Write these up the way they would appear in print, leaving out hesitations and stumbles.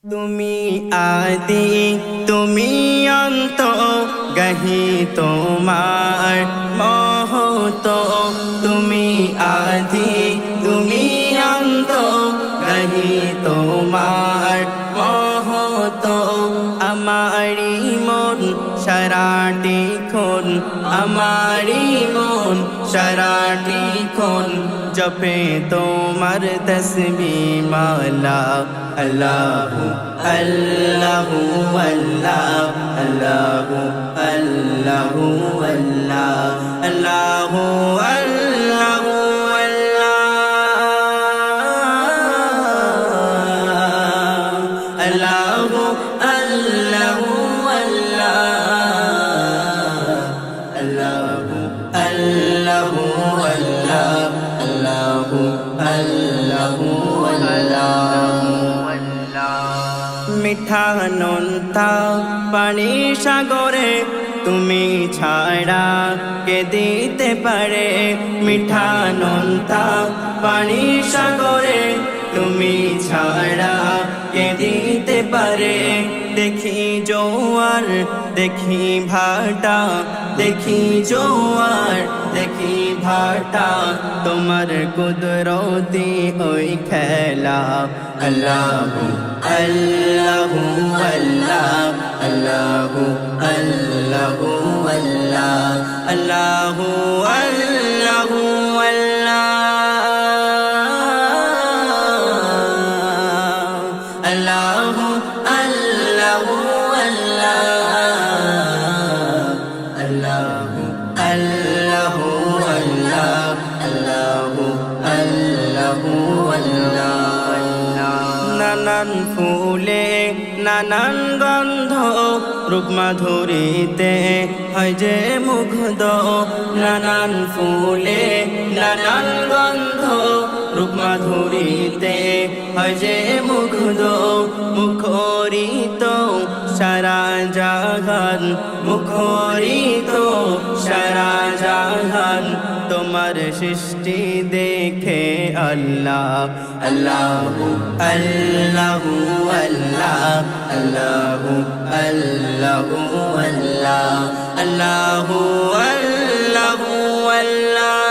তুমি আদি তুমি অন্ত গহি তোমার মহত তুমি আদি তুমি অন্ত গহি তোমার মহত আমারি মন সারাটি খন আমারি মন সারাটি খন জপে তোমার তসবিহ মালা আল্লাহু আল্লাহু আল্লাহ আল্লাহু আল্লাহু আল্লাহ আল্লাহু আল্লাহু আল্লাহ আল্লাহু আল্লাহু আল্লাহ আল্লাহু আল্লাহু আল্লাহ আল্লাহু আল্লাহ মিঠা নোনতা পানি সাগরে তুমি ছাড়া কে দিতে পারে মিঠা নোনতা পানি সাগরে তুমি ছাড়া কে দিতে পারে দেখি জোয়ার দেখি ভাটা দেখি জোয়ার দেখি ভাটা তোমার কুদরতি ওই খেলা আল্লাহু আল্লাহু আল্লাহ আল্লাহু আল্লাহু আল্লাহ আল্লাহু আল্লাহু আল্লাহু আল্লাহু আল্লাহু আল্লাহু আল্লাহু আল্লাহু আল্লাহ নানান ফুলে নানান গন্ধ রূপ মাধুরীতে হয় যে মুগ্ধ নানান ফুলে নানান গন্ধ রূপ মাধুরীতে হয় যে মুগ্ধ মুখরিত সারা জাহান মুখরিত সারা জাহান তোমার সৃষ্টি দেখে আল্লাহ আল্লাহু আল্লাহু আল্লাহ আল্লাহু আল্লাহু আল্লাহ আল্লাহু আল্লাহু আল্লাহু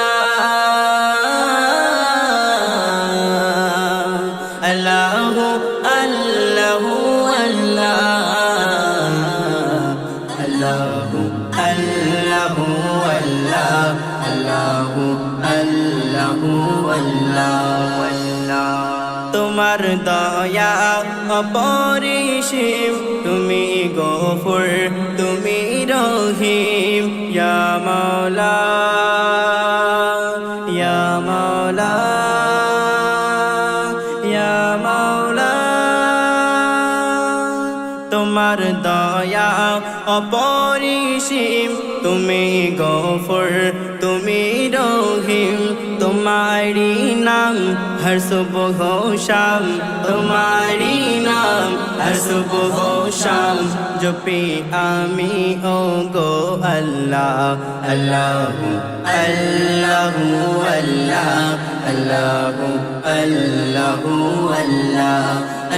আল্লাহু আল্লাহু আল্লাহু আল্লাহু আল্লাহু আল্লাহ তোমার দয়া অপরিসীম তুমি গফুর তুমি রহিম ইয়া মাওলা ইয়া মাওলা ইয়া মাওলা তোমার দয়া অপরিসীম তুমি গফুর তুমি রহিম তোমারি নাম হর সুবহ শাম তোমারি নাম হর সুবহ শাম জপি আমি ও গো আল্লাহ আল্লাহু আল্লাহু আল্লাহ আল্লাহু আল্লাহু আল্লাহ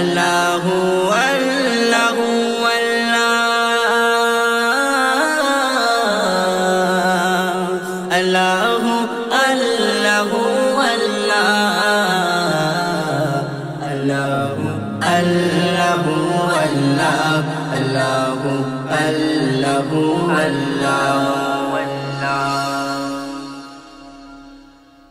আল্লাহু আল্লাহু আল্লাহু আল্লাহু আল্লাহু আল্লাহু আল্লাহু আল্লাহু আল্লাহু আল্লাহ